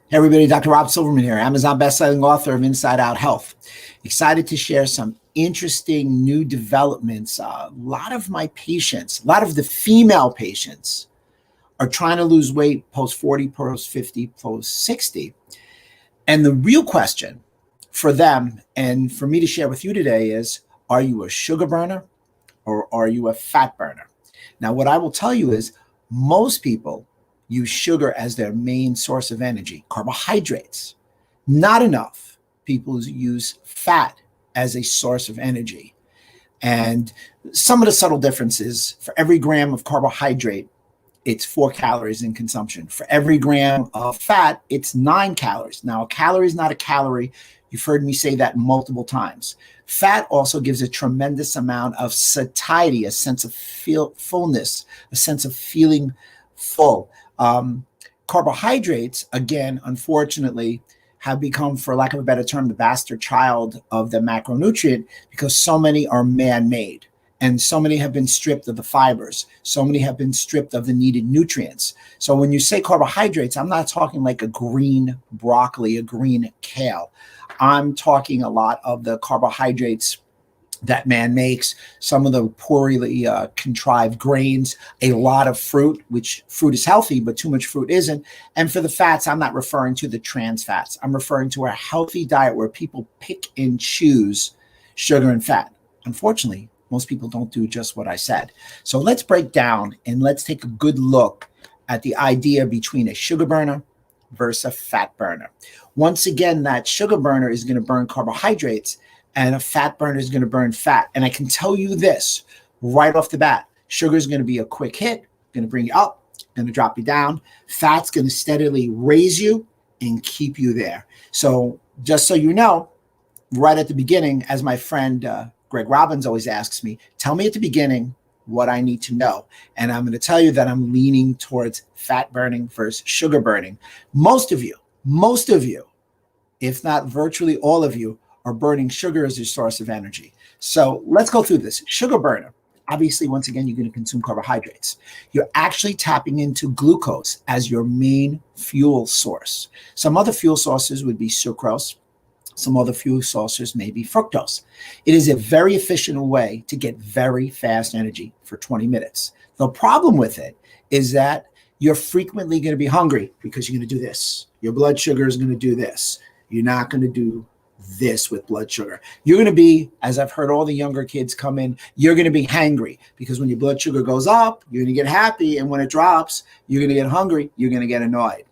Hey everybody, Dr. Rob Silverman here, Amazon bestselling author of Inside Out Health. Excited to share some interesting new developments. A lot of my patients, a lot of the female patients are trying to lose weight post 40, post 50, post 60. And the real question for them and for me to share with you today is, are you a sugar burner or are you a fat burner? Now, what I will tell you is most people use sugar as their main source of energy, carbohydrates. Not enough people use fat as a source of energy. And some of the subtle differences: for every gram of carbohydrate, it's 4 calories in consumption. For every gram of fat, it's 9 calories. Now, a calorie is not a calorie. You've heard me say that multiple times. Fat also gives a tremendous amount of satiety, a sense of fullness, a sense of feeling full. Carbohydrates, again, unfortunately, have become, for lack of a better term, the bastard child of the macronutrient because so many are man-made and so many have been stripped of the fibers. So many have been stripped of the needed nutrients. So when you say carbohydrates, I'm not talking like a green broccoli, a green kale. I'm talking a lot of the carbohydrates that man makes, some of the poorly contrived grains, a lot of fruit, which fruit is healthy, but too much fruit isn't. And for the fats, I'm not referring to the trans fats. I'm referring to a healthy diet where people pick and choose sugar and fat. Unfortunately, most people don't do just what I said. So let's break down and let's take a good look at the idea between a sugar burner versus a fat burner. Once again, that sugar burner is going to burn carbohydrates and a fat burner is going to burn fat. And I can tell you this right off the bat: sugar is going to be a quick hit, going to bring you up, going to drop you down. Fat's going to steadily raise you and keep you there. So just so you know, right at the beginning, as my friend Greg Robbins always asks me, tell me at the beginning what I need to know. And I'm going to tell you that I'm leaning towards fat burning versus sugar burning. Most of you, if not virtually all of you, are burning sugar as your source of energy. So let's go through this. Sugar burner. Obviously, once again, you're going to consume carbohydrates. You're actually tapping into glucose as your main fuel source. Some other fuel sources would be sucrose. Some other fuel sources may be fructose. It is a very efficient way to get very fast energy for 20 minutes. The problem with it is that you're frequently going to be hungry because you're going to do this. Your blood sugar is going to do this. You're not going to do this with blood sugar. You're going to be, as I've heard all the younger kids come in, you're going to be hangry because when your blood sugar goes up, you're going to get happy. And when it drops, you're going to get hungry. You're going to get annoyed.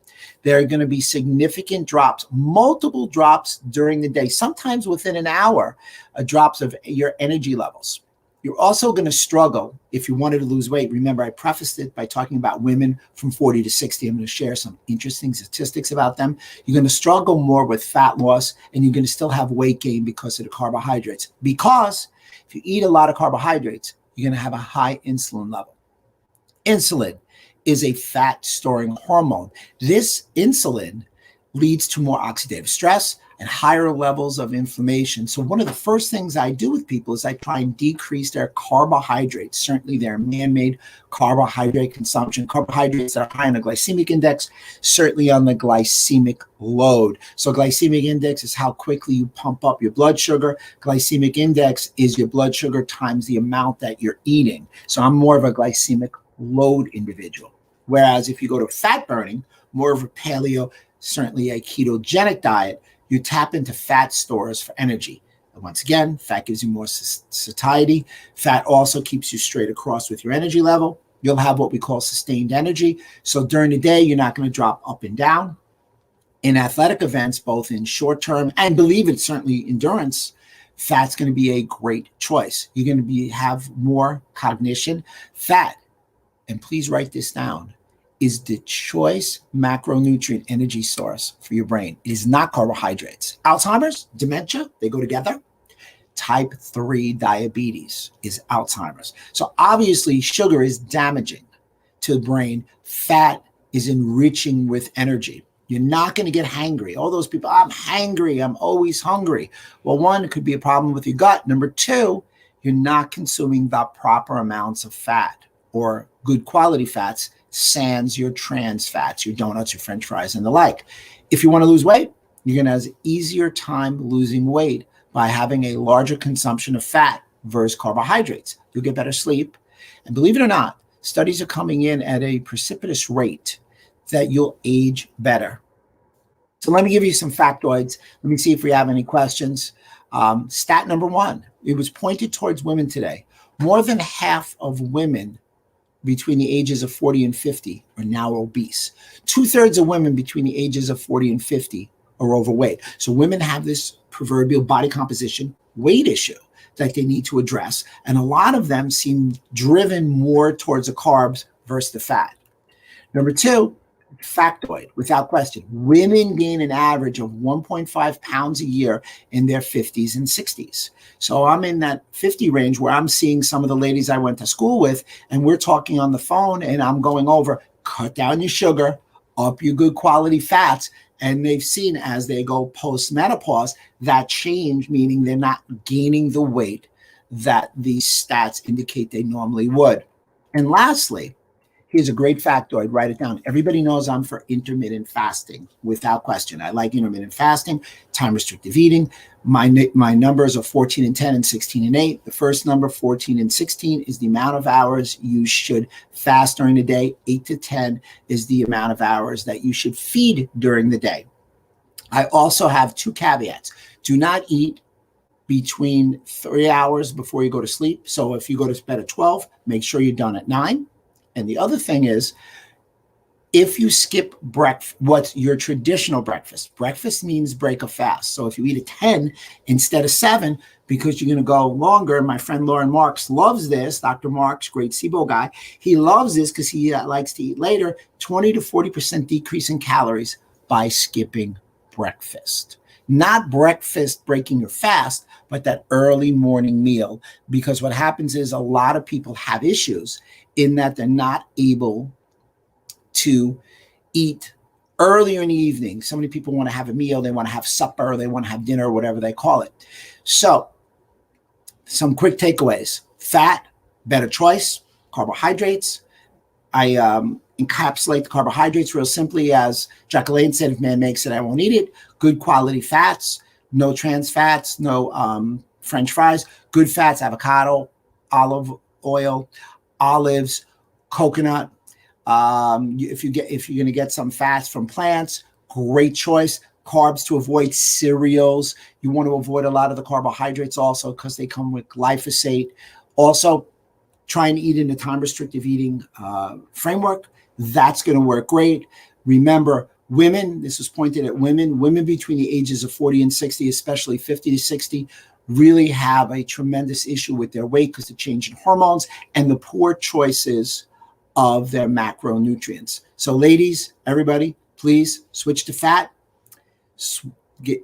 There are going to be significant drops, multiple drops during the day, sometimes within an hour, drops of your energy levels. You're also going to struggle if you wanted to lose weight. Remember, I prefaced it by talking about women from 40 to 60. I'm going to share some interesting statistics about them. You're going to struggle more with fat loss, and you're going to still have weight gain because of the carbohydrates. Because if you eat a lot of carbohydrates, you're going to have a high insulin level. Insulin is a fat storing hormone. This insulin leads to more oxidative stress and higher levels of inflammation. So one of the first things I do with people is I try and decrease their carbohydrates, certainly their man-made carbohydrate consumption, carbohydrates that are high on the glycemic index, certainly on the glycemic load. So glycemic index is how quickly you pump up your blood sugar. Glycemic index is your blood sugar times the amount that you're eating. So I'm more of a glycemic load individual. Whereas if you go to fat burning, more of a paleo, certainly a ketogenic diet, you tap into fat stores for energy. And once again, fat gives you more satiety. Fat also keeps you straight across with your energy level. You'll have what we call sustained energy. So during the day, you're not going to drop up and down. In athletic events, both in short term and believe it, certainly endurance, fat's going to be a great choice. You're going to have more cognition. Fat, and please write this down, is the choice macronutrient energy source for your brain. It is not carbohydrates. Alzheimer's, dementia, they go together. Type 3 diabetes is Alzheimer's. So obviously sugar is damaging to the brain. Fat is enriching with energy. You're not going to get hangry. All those people, I'm hangry, I'm always hungry. Well, one, it could be a problem with your gut. Number two, you're not consuming the proper amounts of fat or good quality fats sans your trans fats, your donuts, your French fries, and the like. If you want to lose weight, you're going to have an easier time losing weight by having a larger consumption of fat versus carbohydrates. You'll get better sleep. And believe it or not, studies are coming in at a precipitous rate that you'll age better. So let me give you some factoids. Let me see if we have any questions. Stat number one, it was pointed towards women today. More than half of women between the ages of 40 and 50 are now obese. 2/3 of women between the ages of 40 and 50 are overweight. So women have this proverbial body composition weight issue that they need to address. And a lot of them seem driven more towards the carbs versus the fat. Number two, factoid, without question, women gain an average of 1.5 pounds a year in their 50s and 60s. So I'm in that 50 range where I'm seeing some of the ladies I went to school with, and we're talking on the phone, and I'm going over, cut down your sugar, up your good quality fats. And they've seen as they go post-menopause, that change, meaning they're not gaining the weight that these stats indicate they normally would. And lastly, here's a great factoid. Write it down. Everybody knows I'm for intermittent fasting, without question. I like intermittent fasting, time restrictive eating. My numbers are 14 and 10 and 16 and 8. The first number, 14 and 16, is the amount of hours you should fast during the day. 8 to 10 is the amount of hours that you should feed during the day. I also have two caveats. Do not eat between 3 hours before you go to sleep. So if you go to bed at 12, make sure you're done at 9. And the other thing is, if you skip breakfast, what's your traditional breakfast? Breakfast means break a fast. So if you eat at 10 instead of 7, because you're going to go longer, my friend Lauren Marks loves this. Dr. Marks, great SIBO guy. He loves this because he likes to eat later, 20 to 40% decrease in calories by skipping breakfast. Not breakfast breaking your fast, but that early morning meal. Because what happens is a lot of people have issues in that they're not able to eat earlier in the evening. So many people want to have a meal, they want to have supper, they want to have dinner, whatever they call it. So some quick takeaways. Fat, better choice. Carbohydrates, I encapsulate the carbohydrates real simply as Jacqueline said, if man makes it, I won't eat it. Good quality fats, no trans fats, no French fries. Good fats, avocado, olive oil, olives, coconut. If you're going to get some fats from plants, great choice. Carbs to avoid, cereals. You want to avoid a lot of the carbohydrates also because they come with glyphosate. Also, try and eat in a time restrictive eating framework. That's going to work great. Remember, women, this was pointed at women between the ages of 40 and 60, especially 50 to 60, really have a tremendous issue with their weight because of change in hormones and the poor choices of their macronutrients. So ladies, everybody, please switch to fat,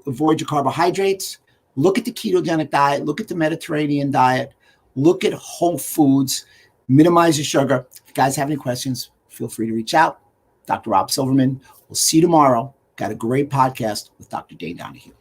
avoid your carbohydrates, look at the ketogenic diet, look at the Mediterranean diet, look at whole foods, minimize your sugar. If you guys have any questions, feel free to reach out. Dr. Rob Silverman. We'll see you tomorrow. Got a great podcast with Dr. Dane Donahue.